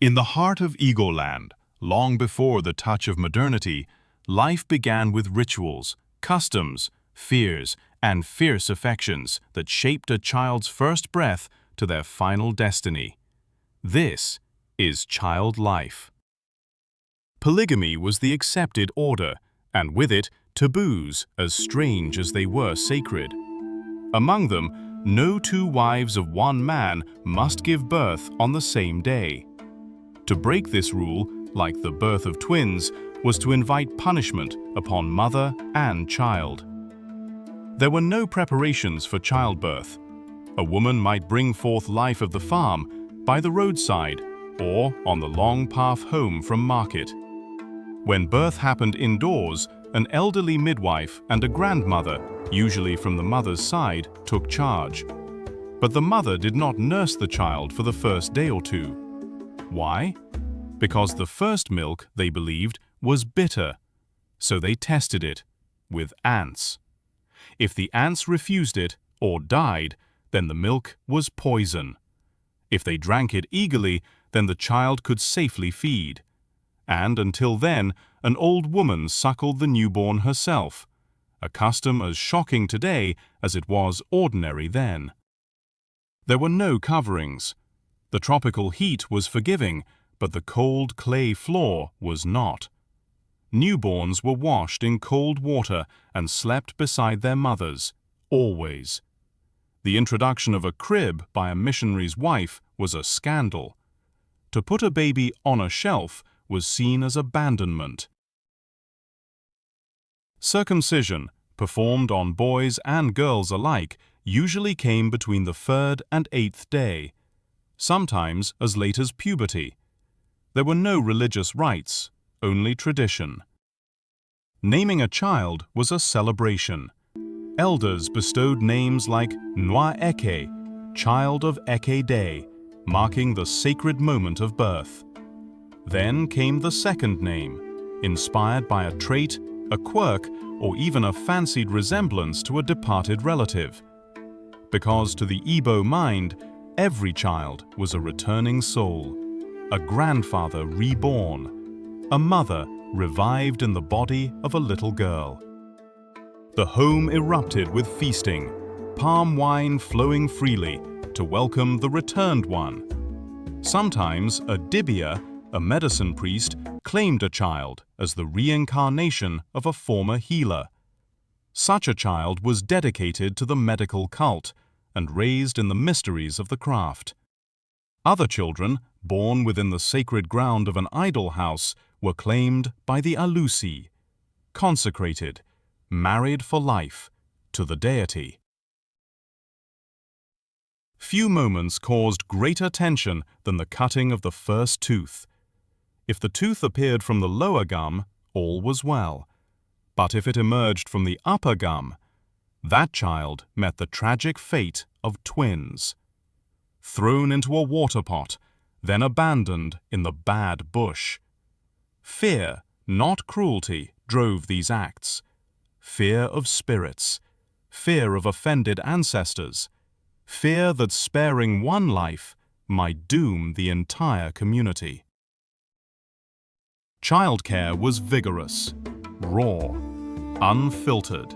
In the heart of Igboland, long before the touch of modernity, life began with rituals, customs, fears, and fierce affections that shaped a child's first breath to their final destiny. This is child life. Polygamy was the accepted order, and with it, taboos as strange as they were sacred. Among them, no two wives of one man must give birth on the same day. To break this rule, like the birth of twins, was to invite punishment upon mother and child. There were no preparations for childbirth. A woman might bring forth life of the farm, by the roadside, or on the long path home from market. When birth happened indoors, an elderly midwife and a grandmother, usually from the mother's side, took charge. But the mother did not nurse the child for the first day or two. Why? Because the first milk, they believed, was bitter. So they tested it with ants. If the ants refused it or died, then the milk was poison. If they drank it eagerly, then the child could safely feed. And until then, an old woman suckled the newborn herself, a custom as shocking today as it was ordinary then. There were no coverings. The tropical heat was forgiving, but the cold clay floor was not. Newborns were washed in cold water and slept beside their mothers, always. The introduction of a crib by a missionary's wife was a scandal. To put a baby on a shelf was seen as abandonment. Circumcision, performed on boys and girls alike, usually came between the 3rd and 8th day, sometimes as late as puberty. There were no religious rites, only tradition. Naming a child was a celebration. Elders bestowed names like Nwa Eke, child of Eke Day, marking the sacred moment of birth. Then came the second name, inspired by a trait, a quirk, or even a fancied resemblance to a departed relative. Because to the Igbo mind, every child was a returning soul, a grandfather reborn, a mother revived in the body of a little girl. The home erupted with feasting, palm wine flowing freely to welcome the returned one. Sometimes a dibia, a medicine priest, claimed a child as the reincarnation of a former healer. Such a child was dedicated to the medical cult and raised in the mysteries of the craft. Other children, born within the sacred ground of an idol house, were claimed by the Alusi, consecrated, married for life, to the deity. Few moments caused greater tension than the cutting of the first tooth. If the tooth appeared from the lower gum, all was well. But if it emerged from the upper gum, that child met the tragic fate of twins. Thrown into a water pot, then abandoned in the bad bush. Fear, not cruelty, drove these acts. Fear of spirits, fear of offended ancestors, fear that sparing one life might doom the entire community. Childcare was vigorous, raw, unfiltered.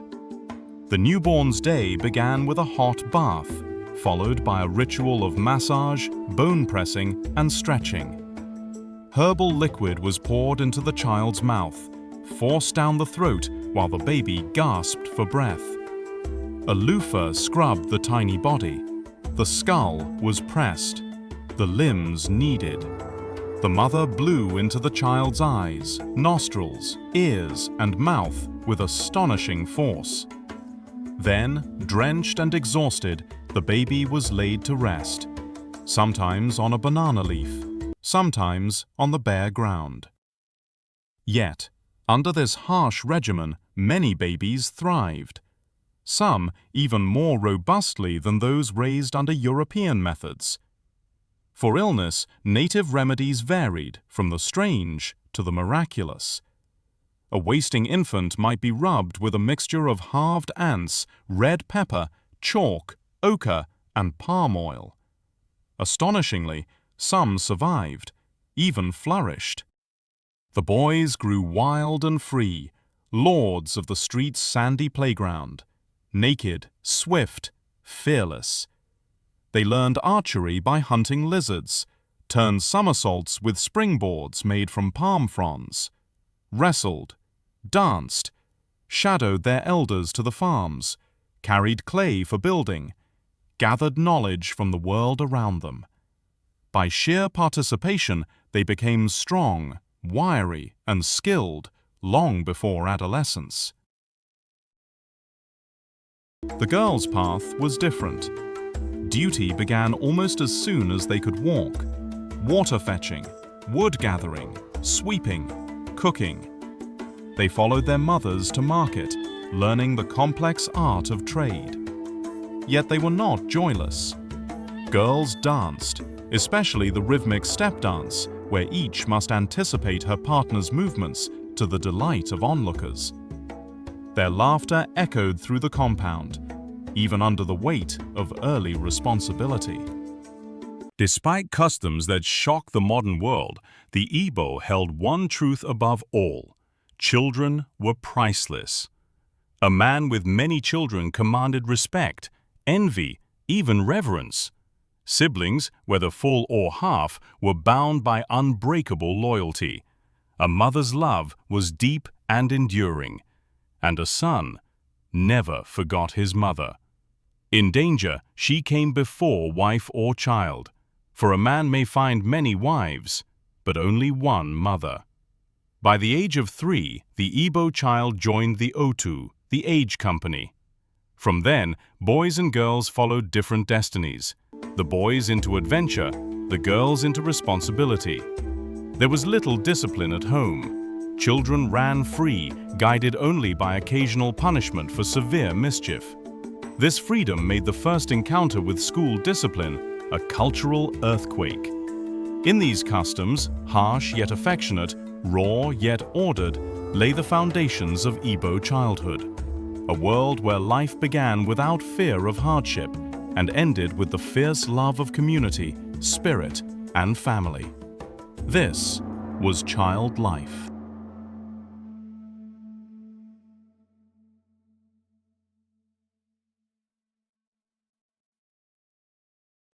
The newborn's day began with a hot bath, followed by a ritual of massage, bone pressing, and stretching. Herbal liquid was poured into the child's mouth, forced down the throat while the baby gasped for breath. A loofah scrubbed the tiny body. The skull was pressed, the limbs kneaded. The mother blew into the child's eyes, nostrils, ears, and mouth with astonishing force. Then, drenched and exhausted, the baby was laid to rest, sometimes on a banana leaf, sometimes on the bare ground. Yet, under this harsh regimen, many babies thrived. Some even more robustly than those raised under European methods. For illness, native remedies varied from the strange to the miraculous. A wasting infant might be rubbed with a mixture of halved ants, red pepper, chalk, ochre, and palm oil. Astonishingly, some survived, even flourished. The boys grew wild and free, lords of the street's sandy playground, naked, swift, fearless. They learned archery by hunting lizards, turned somersaults with springboards made from palm fronds, wrestled, danced, shadowed their elders to the farms, carried clay for building, gathered knowledge from the world around them. By sheer participation, they became strong, wiry, and skilled long before adolescence. The girls' path was different. Duty began almost as soon as they could walk. Water fetching, wood gathering, sweeping, cooking. They followed their mothers to market, learning the complex art of trade. Yet they were not joyless. Girls danced, especially the rhythmic step dance, where each must anticipate her partner's movements to the delight of onlookers. Their laughter echoed through the compound, even under the weight of early responsibility. Despite customs that shock the modern world, the Igbo held one truth above all: children were priceless. A man with many children commanded respect, envy, even reverence. Siblings, whether full or half, were bound by unbreakable loyalty. A mother's love was deep and enduring, and a son never forgot his mother. In danger, she came before wife or child, for a man may find many wives, but only one mother. By the age of 3, the Igbo child joined the Otu, the age company. From then, boys and girls followed different destinies, the boys into adventure, the girls into responsibility. There was little discipline at home. Children ran free, guided only by occasional punishment for severe mischief. This freedom made the first encounter with school discipline a cultural earthquake. In these customs, harsh yet affectionate, raw yet ordered, lay the foundations of Igbo childhood. A world where life began without fear of hardship and ended with the fierce love of community, spirit, and family. This was child life.